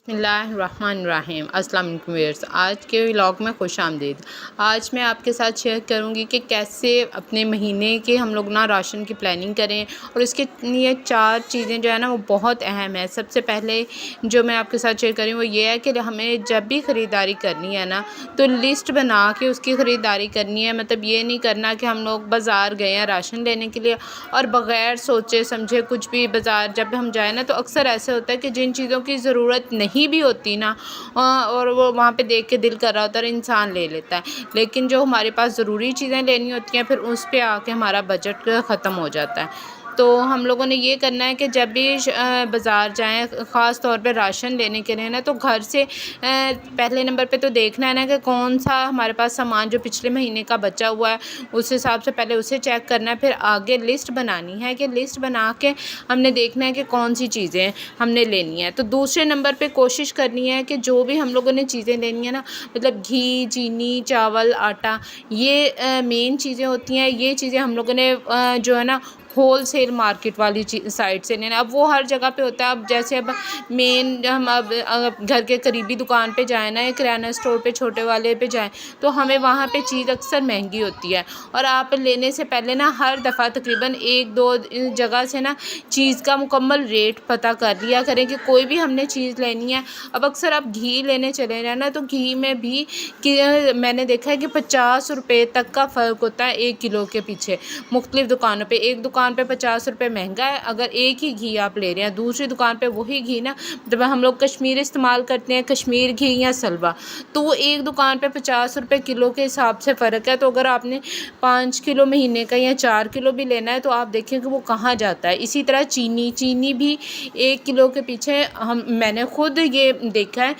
बिस्मिल्लाहिर्रहमानिर्रहीम। अस्सलाम वालेकुम व्यूअर्स, आज के व्लॉग में खुश आमदीद। आज मैं आपके साथ शेयर करूंगी कि कैसे अपने महीने के हम लोग ना राशन की प्लानिंग करें, और इसके लिए 4 चीज़ें जो है ना वो बहुत अहम है। सबसे पहले जो मैं आपके साथ शेयर करूँ वो ये है कि हमें जब भी ख़रीदारी करनी है ना तो लिस्ट बना के उसकी ख़रीदारी करनी है। मतलब ये नहीं करना कि हम लोग बाज़ार गए हैं राशन लेने के लिए और बग़ैर सोचे समझे कुछ भी बाज़ार जब हम जाए ना तो अक्सर ऐसे होता है कि जिन चीज़ों की ज़रूरत नहीं भी होती ना और वो वहाँ पे देख के दिल कर रहा होता है और इंसान ले लेता है, लेकिन जो हमारे पास ज़रूरी चीज़ें लेनी होती हैं फिर उस पे आके हमारा बजट ख़त्म हो जाता है। तो हम लोगों ने ये करना है कि जब भी बाज़ार जाएँ, ख़ास तौर पे राशन लेने के लिए ना, तो घर से पहले नंबर पे तो देखना है ना कि कौन सा हमारे पास सामान जो पिछले महीने का बचा हुआ है उस हिसाब से पहले उसे चेक करना है। फिर आगे लिस्ट बनानी है कि लिस्ट बना के हमने देखना है कि कौन सी चीज़ें हमने लेनी है। तो दूसरे नंबर पे कोशिश करनी है कि जो भी हम लोगों ने चीज़ें लेनी है ना, मतलब घी, चीनी, चावल, आटा, ये मेन चीज़ें होती हैं। ये चीज़ें हम लोगों ने जो है ना होल सेल मार्केट वाली साइड से लेना। अब वो हर जगह पे होता है। अब जैसे अब मेन हम अब घर के करीबी दुकान पे जाए ना या किराना स्टोर पे छोटे वाले पे जाएँ तो हमें वहाँ पे चीज़ अक्सर महंगी होती है। और आप लेने से पहले ना हर दफ़ा तकरीबन 1-2 जगह से ना चीज़ का मुकम्मल रेट पता कर लिया करें कि कोई भी हमने चीज़ लेनी है। अब अक्सर आप घी लेने चले जाए ना तो घी में भी कि मैंने देखा है कि 50 रुपए तक का फ़र्क होता है 1 किलो के पीछे मुख्तलिफ़ दुकानों पे। एक दुकान पे 50 रुपए महंगा है अगर एक ही घी आप ले रहे हैं, दूसरी दुकान पे वही घी ना, जब हम लोग कश्मीर इस्तेमाल करते हैं, कश्मीर घी या सलवा, तो वो एक दुकान पे 50 रुपए किलो के हिसाब से फ़र्क है। तो अगर आपने 5 किलो महीने का या 4 किलो भी लेना है तो आप देखें कि वो कहाँ जाता है। इसी तरह चीनी भी 1 किलो के पीछे मैंने खुद ये देखा है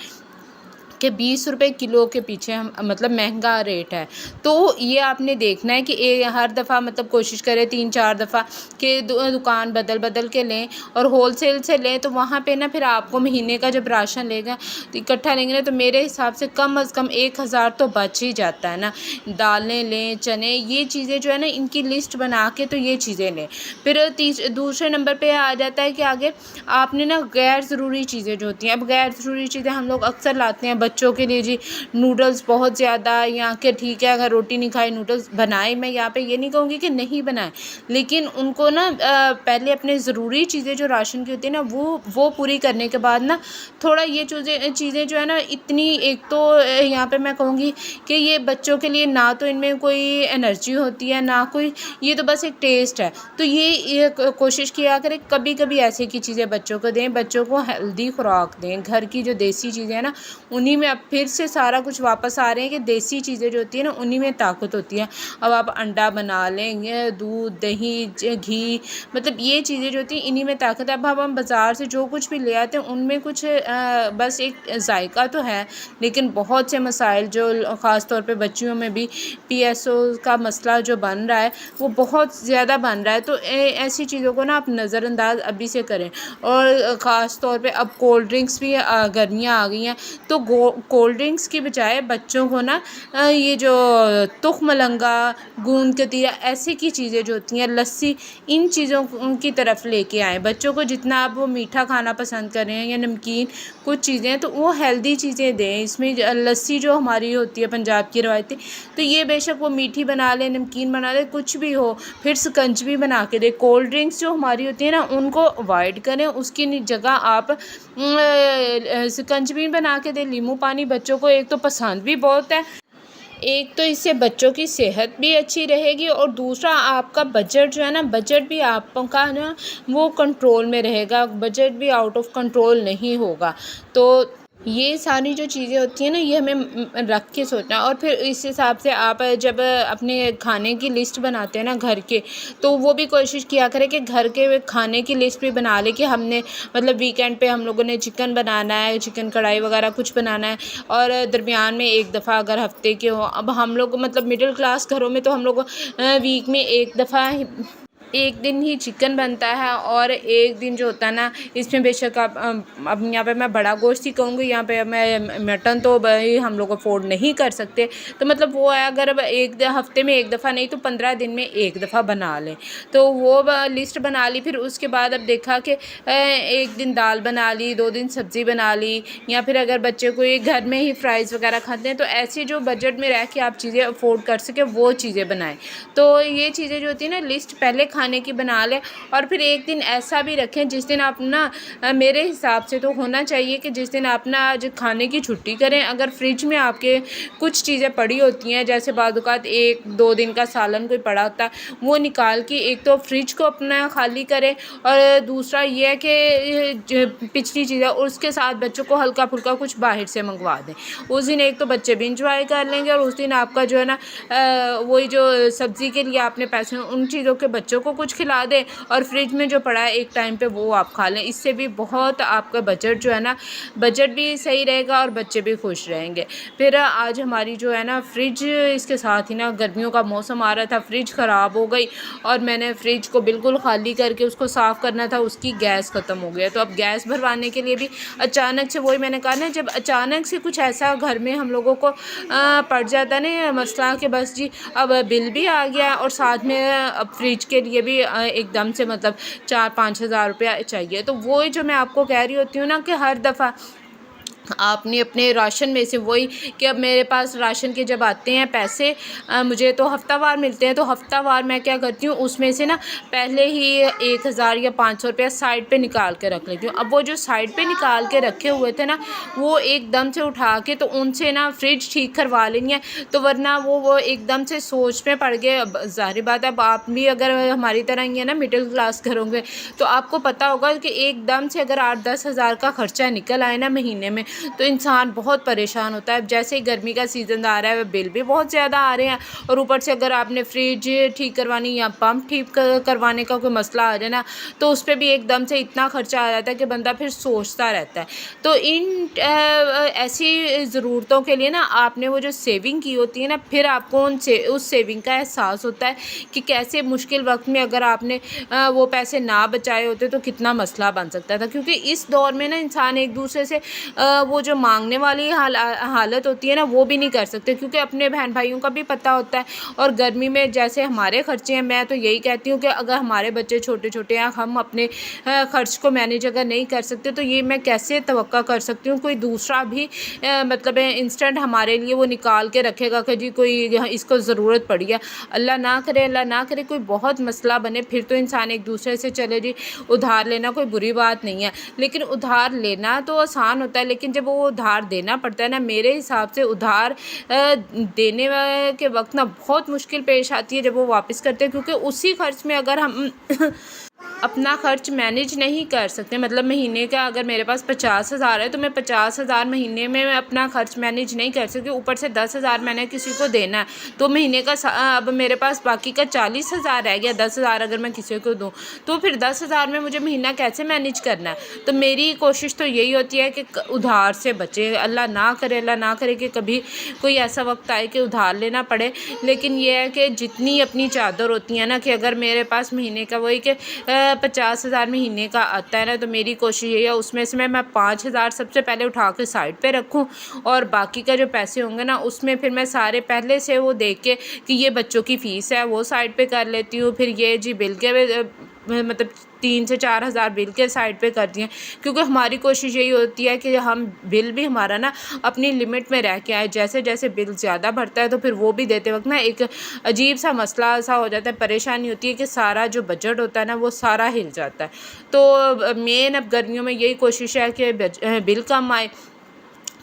कि 20 रुपए किलो के पीछे हम मतलब महंगा रेट है। तो ये आपने देखना है कि हर दफ़ा मतलब कोशिश करें 3-4 दफ़ा कि दुकान बदल के लें और होलसेल से लें। तो वहाँ पे ना फिर आपको महीने का जब राशन लेगा तो इकट्ठा लेंगे ना तो मेरे हिसाब से कम से कम 1000 तो बच ही जाता है ना। दालें लें, चने, ये चीज़ें जो है ना इनकी लिस्ट बना के तो ये चीज़ें लें। फिर दूसरे नंबर पे आ जाता है कि आगे आपने ना गैर ज़रूरी चीज़ें जो होती हैं, अब गैर ज़रूरी चीज़ें हम लोग अक्सर लाते हैं बच्चों के लिए जी, नूडल्स बहुत ज़्यादा, या कि ठीक है अगर रोटी नहीं खाई नूडल्स बनाएं। मैं यहाँ पे ये नहीं कहूँगी कि नहीं बनाएं, लेकिन उनको ना पहले अपने ज़रूरी चीज़ें जो राशन की होती है ना वो पूरी करने के बाद ना थोड़ा ये चीज़ें जो है ना इतनी, एक तो यहाँ पे मैं कहूँगी कि ये बच्चों के लिए ना तो इनमें कोई एनर्जी होती है ना कोई, ये तो बस एक टेस्ट है। तो ये कोशिश किया करें कभी कभी ऐसे की चीज़ें बच्चों को दें, बच्चों को हेल्दी खुराक दें। घर की जो देसी चीज़ें हैं ना उन्हीं में अब फिर से सारा कुछ वापस आ रहे हैं कि देसी चीज़ें जो होती है ना उन्हीं में ताकत होती है। अब आप अंडा बना लेंगे, दूध, दही, घी, मतलब ये चीज़ें जो होती हैं इन्हीं में ताकत है। अब हम बाज़ार से जो कुछ भी ले आते हैं उनमें कुछ बस एक जायका तो है, लेकिन बहुत से मसाइल जो ख़ास तौर पे बच्चियों में भी PSO का मसला जो बन रहा है वो बहुत ज़्यादा बन रहा है। तो ऐसी चीज़ों को ना आप नज़रअंदाज अभी से करें। और ख़ास तौर पे अब कोल्ड ड्रिंक्स भी गर्मियाँ आ गई हैं तो कोल्ड ड्रिंक्स की बजाय बच्चों को ना ये जो तुखमलंगा, गूंद कतीरा, ऐसे की चीज़ें जो होती हैं, लस्सी, इन चीज़ों की तरफ लेके आएँ। बच्चों को जितना आप वो मीठा खाना पसंद कर रहे हैं या नमकीन कुछ चीज़ें, तो वो हेल्दी चीज़ें दें। इसमें लस्सी जो हमारी होती है पंजाब की रवायती, तो ये बेशक वो मीठी बना लें, नमकीन बना लें, कुछ भी हो, फिर शिकंजी बना के दें। कोल्ड ड्रिंक्स जो हमारी होती है ना उनको अवॉइड करें, उसकी जगह आप शिकंजी बना के दें। नींबू पानी बच्चों को एक तो पसंद भी बहुत है, एक तो इससे बच्चों की सेहत भी अच्छी रहेगी और दूसरा आपका बजट जो है ना, बजट भी आपका ना वो कंट्रोल में रहेगा, बजट भी आउट ऑफ कंट्रोल नहीं होगा। तो ये सारी जो चीज़ें होती हैं ना ये हमें रख के सोचना है। और फिर इस हिसाब से आप जब अपने खाने की लिस्ट बनाते हैं ना घर के, तो वो भी कोशिश किया करें कि घर के खाने की लिस्ट भी बना लें कि हमने मतलब वीकेंड पे हम लोगों ने चिकन बनाना है, चिकन कढ़ाई वगैरह कुछ बनाना है, और दरमियान में एक दफ़ा अगर हफ्ते के हो। अब हम लोग मतलब मिडिल क्लास घरों में तो हम लोग वीक में एक दफ़ा एक दिन ही चिकन बनता है और एक दिन जो होता है ना, इसमें बेशक आप अब यहाँ पे मैं बड़ा गोश्त ही कहूँगी, यहाँ पे मैं मटन तो भाई हम लोग अफोर्ड नहीं कर सकते। तो मतलब वो है, अगर अब हफ्ते में एक दफ़ा नहीं तो 15 दिन में एक दफ़ा बना लें। तो वो लिस्ट बना ली। फिर उसके बाद अब देखा कि एक दिन दाल बना ली, 2 दिन सब्ज़ी बना ली, या फिर अगर बच्चे कोई घर में ही फ्राइज़ वगैरह खाते हैं तो ऐसी जो बजट में रह के आप चीज़ें अफोर्ड कर सकें वो चीज़ें बनाएं। तो ये चीज़ें जो होती है ना, लिस्ट पहले खाने की बना लें। और फिर एक दिन ऐसा भी रखें जिस दिन आप ना मेरे हिसाब से तो होना चाहिए कि जिस दिन आप ना आज खाने की छुट्टी करें, अगर फ्रिज में आपके कुछ चीज़ें पड़ी होती हैं, जैसे बाज़-औक़ात 1-2 दिन का सालन कोई पड़ा होता है, वो निकाल के एक तो फ्रिज को अपना खाली करें, और दूसरा ये है कि जो पिछली चीज़ें उसके साथ बच्चों को हल्का-फुल्का कुछ बाहर से मंगवा दें। उस दिन एक तो बच्चे भी एंजॉय कर लेंगे, और उस दिन आपका जो है ना वही जो सब्ज़ी के लिए आपने पैसे उन चीज़ों के बच्चों को कुछ खिला दें, और फ्रिज में जो पड़ा है एक टाइम पे वो आप खा लें। इससे भी बहुत आपका बजट जो है ना, बजट भी सही रहेगा और बच्चे भी खुश रहेंगे। फिर आज हमारी जो है ना फ्रिज, इसके साथ ही ना गर्मियों का मौसम आ रहा था, फ्रिज ख़राब हो गई, और मैंने फ्रिज को बिल्कुल खाली करके उसको साफ़ करना था, उसकी गैस ख़त्म हो गया। तो अब गैस भरवाने के लिए भी अचानक से, वही मैंने कहा ना, जब अचानक से कुछ ऐसा घर में हम लोगों को पड़ जाता है ना मसला, कि बस जी अब बिल भी आ गया और साथ में अब फ्रिज के लिए भी एकदम से मतलब 4-5 हज़ार रुपया चाहिए। तो वही जो मैं आपको कह रही होती हूँ ना, कि हर दफ़ा आपने अपने राशन में से, वही कि अब मेरे पास राशन के जब आते हैं पैसे, मुझे तो हफ्तावार मिलते हैं, तो हफ्तावार मैं क्या करती हूँ, उसमें से ना पहले ही 1000 या 500 रुपया साइड पे निकाल के रख लेती हूँ। अब वो जो साइड पे निकाल के रखे हुए थे ना, वो एकदम से उठा के तो उनसे ना फ्रिज ठीक करवा लेनी है। तो वरना वो एकदम से सोच में पड़ गए। अब ज़ाहिर बात है, अब आप भी अगर हमारी तरह ही है ना, मिडिल क्लास घरों में, तो आपको पता होगा कि एकदम से अगर 8-10 हज़ार का खर्चा निकल आए ना महीने में, तो इंसान बहुत परेशान होता है। जैसे ही गर्मी का सीज़न आ रहा है, बिल भी बहुत ज़्यादा आ रहे हैं, और ऊपर से अगर आपने फ्रिज ठीक करवानी या पंप ठीक करवाने का कोई मसला आ जाए ना, तो उस पर भी एकदम से इतना खर्चा आ जाता है कि बंदा फिर सोचता रहता है। तो इन ऐसी ज़रूरतों के लिए ना, आपने वो जो सेविंग की होती है ना, फिर आपको उस सेविंग का एहसास होता है कि कैसे मुश्किल वक्त में अगर आपने वो पैसे ना बचाए होते तो कितना मसला बन सकता था। क्योंकि इस दौर में ना इंसान एक दूसरे से वो जो मांगने वाली हालत होती है ना, वो भी नहीं कर सकते, क्योंकि अपने बहन भाइयों का भी पता होता है। और गर्मी में जैसे हमारे खर्चे हैं, मैं तो यही कहती हूँ कि अगर हमारे बच्चे छोटे छोटे हैं, हम अपने खर्च को मैनेज अगर नहीं कर सकते, तो ये मैं कैसे तवक्का कर सकती हूँ कोई दूसरा भी मतलब इंस्टेंट हमारे लिए वो निकाल के रखेगा कि जी कोई इसको ज़रूरत पड़ी है। अल्लाह ना करे, अल्लाह ना करे कोई बहुत मसला बने, फिर तो इंसान एक दूसरे से चले जी उधार लेना कोई बुरी बात नहीं है, लेकिन उधार लेना तो आसान होता है, लेकिन जब वो उधार देना पड़ता है ना, मेरे हिसाब से उधार देने के वक्त ना बहुत मुश्किल पेश आती है जब वो वापस करते हैं। क्योंकि उसी खर्च में अगर हम अपना खर्च मैनेज नहीं कर सकते, मतलब महीने का अगर मेरे पास 50 हज़ार है, तो मैं 50 हज़ार महीने में मैं अपना खर्च मैनेज नहीं कर सकती, ऊपर से 10 हज़ार मैंने किसी को देना है, तो महीने का अब मेरे पास बाकी का 40 हज़ार रह गया। 10 हज़ार अगर मैं किसी को दूँ, तो फिर 10 हज़ार में मुझे महीना कैसे मैनेज करना है। तो मेरी कोशिश तो यही होती है कि उधार से बचे। अल्लाह ना करे, अल्लाह ना करे कि कभी कोई ऐसा वक्त आए कि उधार लेना पड़े। लेकिन ये है कि जितनी अपनी चादर होती है ना, कि अगर मेरे पास महीने का वही कि 50 हज़ार महीने का आता है ना, तो मेरी कोशिश यही है उसमें से मैं 5 हज़ार सबसे पहले उठा के साइड पे रखूं, और बाकी का जो पैसे होंगे ना, उसमें फिर मैं सारे पहले से वो देख के कि ये बच्चों की फ़ीस है वो साइड पे कर लेती हूँ। फिर ये जी बिल के मतलब 3 से 4 हज़ार बिल के साइड पे कर दिए, क्योंकि हमारी कोशिश यही होती है कि हम बिल भी हमारा ना अपनी लिमिट में रह के आए। जैसे जैसे बिल ज़्यादा बढ़ता है, तो फिर वो भी देते वक्त ना एक अजीब सा मसला सा हो जाता है, परेशानी होती है कि सारा जो बजट होता है ना, वो सारा हिल जाता है। तो मेन अब गर्मियों में यही कोशिश है कि बिल कम आए।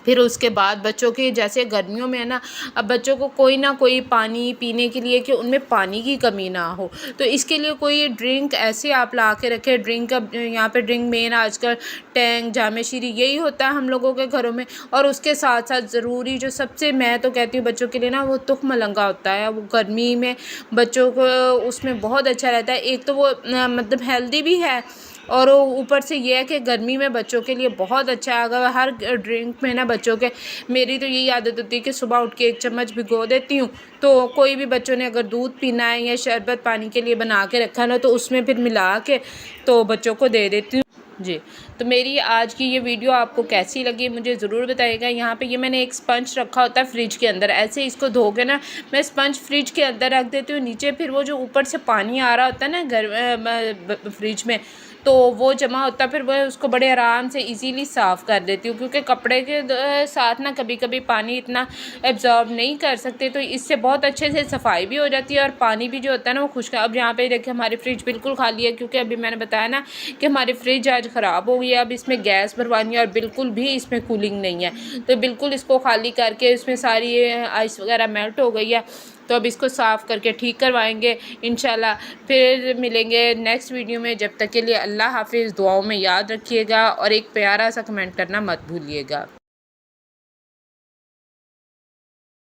फिर उसके बाद बच्चों के, जैसे गर्मियों में है ना, अब बच्चों को कोई ना कोई पानी पीने के लिए, कि उनमें पानी की कमी ना हो, तो इसके लिए कोई ड्रिंक ऐसे आप ला के रखें। ड्रिंक अब यहाँ पे ड्रिंक मेन आजकल टैंग जामे शीरी यही होता है हम लोगों के घरों में। और उसके साथ साथ ज़रूरी जो सबसे मैं तो कहती हूँ बच्चों के लिए ना, वो तुख मलंगा होता है। वो गर्मी में बच्चों को उसमें बहुत अच्छा रहता है। एक तो वो मतलब हेल्दी भी है, और ऊपर से ये है कि गर्मी में बच्चों के लिए बहुत अच्छा है। अगर हर ड्रिंक में ना बच्चों के, मेरी तो यही आदत होती है कि सुबह उठ के 1 चम्मच भिगो देती हूँ, तो कोई भी बच्चों ने अगर दूध पीना है या शरबत पानी के लिए बना के रखा ना, तो उसमें फिर मिला के तो बच्चों को दे देती हूँ जी। तो मेरी आज की ये वीडियो आपको कैसी लगी मुझे ज़रूर बताइएगा। यहाँ पे ये मैंने एक स्पंज रखा होता है फ्रिज के अंदर, ऐसे इसको धो के ना मैं स्पंज फ्रिज के अंदर रख देती हूँ नीचे, फिर वो जो ऊपर से पानी आ रहा होता है ना फ्रिज में, तो वो जमा होता है, फिर वह उसको बड़े आराम से इजीली साफ़ कर देती हूँ, क्योंकि कपड़े के साथ ना कभी कभी पानी इतना एब्जॉर्ब नहीं कर सकते, तो इससे बहुत अच्छे से सफाई भी हो जाती है और पानी भी जो होता है ना वो खुश्क। अब यहाँ पे देखिए हमारी फ्रिज बिल्कुल खाली है, क्योंकि अभी मैंने बताया ना कि हमारी फ्रिज आज ख़राब हो गई है। अब इसमें गैस भरवानी है और बिल्कुल भी इसमें कूलिंग नहीं है, तो बिल्कुल इसको खाली करके इसमें सारी आइस वगैरह मेल्ट हो गई है। तो अब इसको साफ़ करके ठीक करवाएंगे इंशाल्लाह। फिर मिलेंगे नेक्स्ट वीडियो में, जब तक के लिए अल्लाह हाफिज़। दुआओं में याद रखिएगा और एक प्यारा सा कमेंट करना मत भूलिएगा।